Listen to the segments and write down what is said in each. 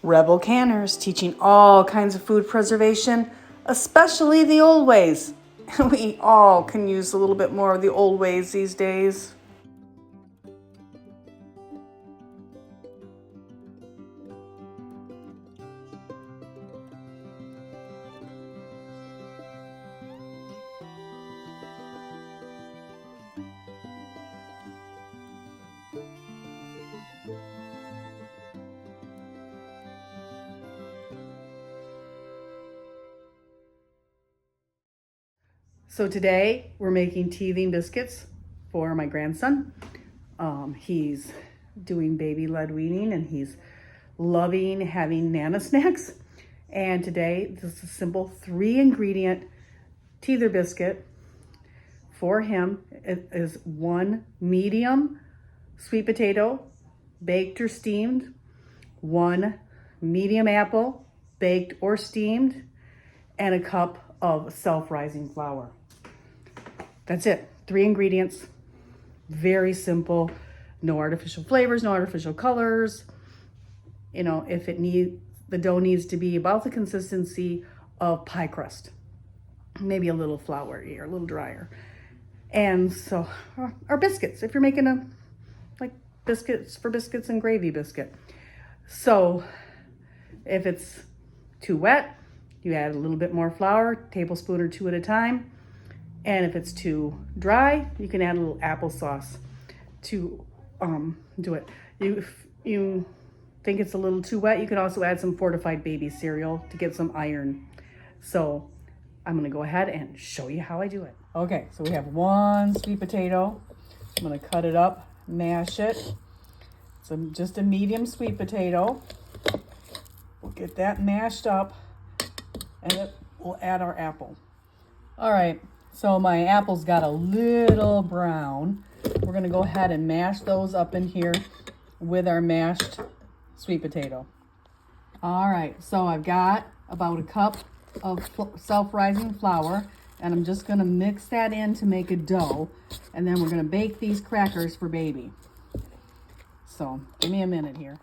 Rebel Canners, teaching all kinds of food preservation, especially the old ways. We all can use a little bit more of the old ways these days. So today we're making teething biscuits for my grandson. He's doing baby-led weaning and he's loving having Nana snacks. And today this is a simple 3-ingredient teether biscuit for him. It is 1 medium sweet potato, baked or steamed, 1 medium apple, baked or steamed, and a cup of self-rising flour. That's it. 3 ingredients. Very simple. No artificial flavors, no artificial colors. You know, if it needs, the dough needs to be about the consistency of pie crust. Maybe a little floury or a little drier. And so our biscuits, if you're making a like biscuits for biscuits and gravy biscuit. So if it's too wet, you add a little bit more flour, tablespoon or 2 at a time. And if it's too dry, you can add a little applesauce to do it. If you think it's a little too wet, you can also add some fortified baby cereal to get some iron. So I'm gonna go ahead and show you how I do it. Okay, so we have 1 sweet potato. I'm gonna cut it up, mash it. So just a medium sweet potato. We'll get that mashed up and we'll add our apple. All right. So my apples got a little brown. We're gonna go ahead and mash those up in here with our mashed sweet potato. All right, so I've got about a cup of self-rising flour, and I'm just gonna mix that in to make a dough, and then we're gonna bake these crackers for baby. So give me a minute here.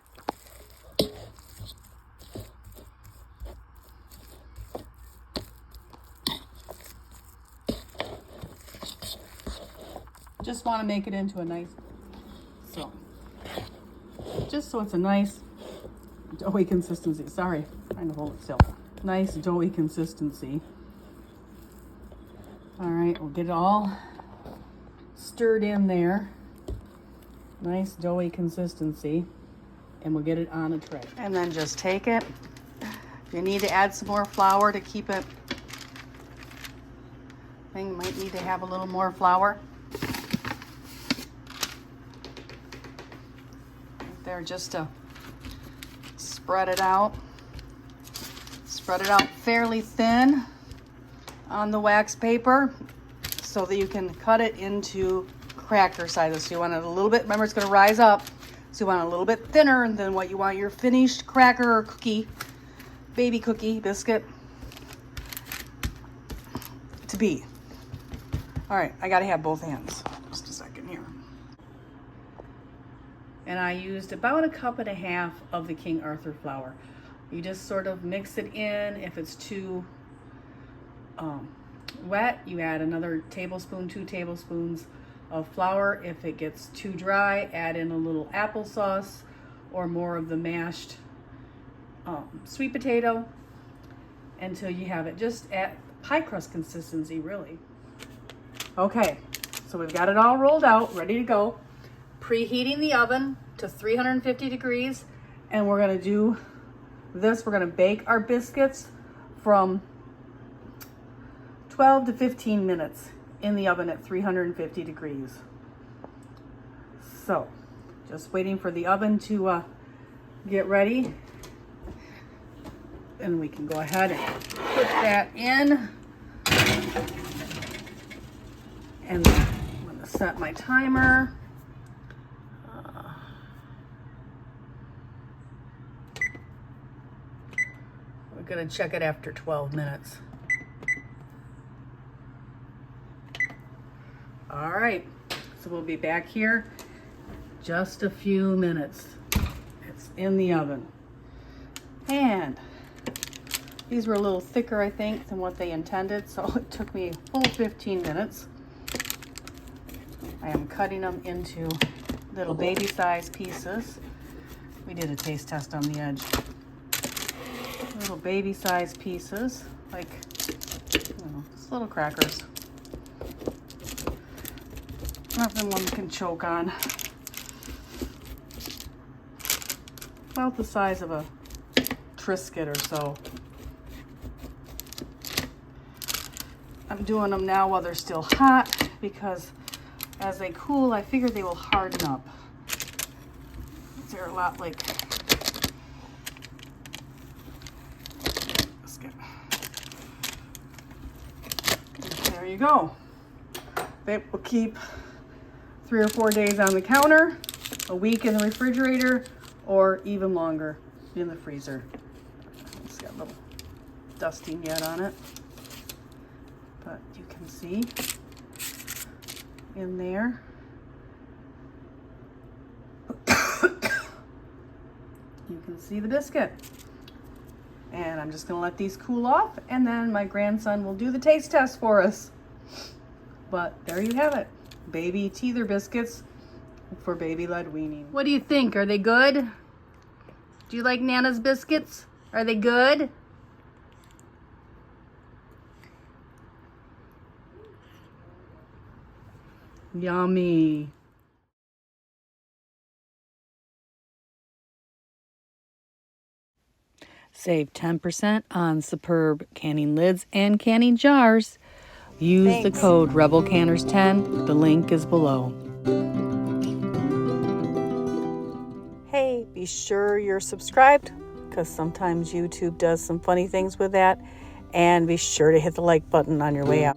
Just want to make it into a nice, just so it's a nice doughy consistency. Sorry, trying to hold it still. Nice doughy consistency. All right, we'll get it all stirred in there. Nice doughy consistency, and we'll get it on a tray. And then just take it. If you need to add some more flour to keep it, you might need to have a little more flour. There, just to spread it out. Spread it out fairly thin on the wax paper so that you can cut it into cracker sizes. So you want it a little bit, remember it's going to rise up, so you want it a little bit thinner than what you want your finished cracker or cookie, baby cookie biscuit to be. All right, I got to have both hands. Just a second here. And I used about 1.5 cups of the King Arthur flour. You just sort of mix it in. If it's too wet, you add another tablespoon, 2 tablespoons of flour. If it gets too dry, add in a little applesauce or more of the mashed sweet potato until you have it just at pie crust consistency, really. Okay, so we've got it all rolled out, ready to go. Preheating the oven to 350 degrees, and we're gonna do this. We're gonna bake our biscuits from 12 to 15 minutes in the oven at 350 degrees. So, just waiting for the oven to get ready. And we can go ahead and put that in. And I'm gonna set my timer. We're gonna check it after 12 minutes. All right, so we'll be back here just a few minutes. It's in the oven. And these were a little thicker, I think, than what they intended, so it took me a full 15 minutes. I am cutting them into little baby-sized pieces. We did a taste test on the edge. Little baby-sized pieces, like, you know, just little crackers. Nothing one can choke on. About the size of a Triscuit or so. I'm doing them now while they're still hot because as they cool, I figure they will harden up. They're a lot like biscuit. There you go. They will keep 3 or 4 days on the counter, a week in the refrigerator, or even longer in the freezer. It's got a little dusting yet on it, but you can see in there. You can see the biscuit. And I'm just gonna let these cool off, and then my grandson will do the taste test for us. But there you have it. Baby teether biscuits for baby-led weaning. What do you think? Are they good? Do you like Nana's biscuits? Are they good? Yummy. Save 10% on superb canning lids and canning jars. Use the code RebelCanners10. The link is below. Hey, be sure you're subscribed because sometimes YouTube does some funny things with that. And be sure to hit the like button on your way out.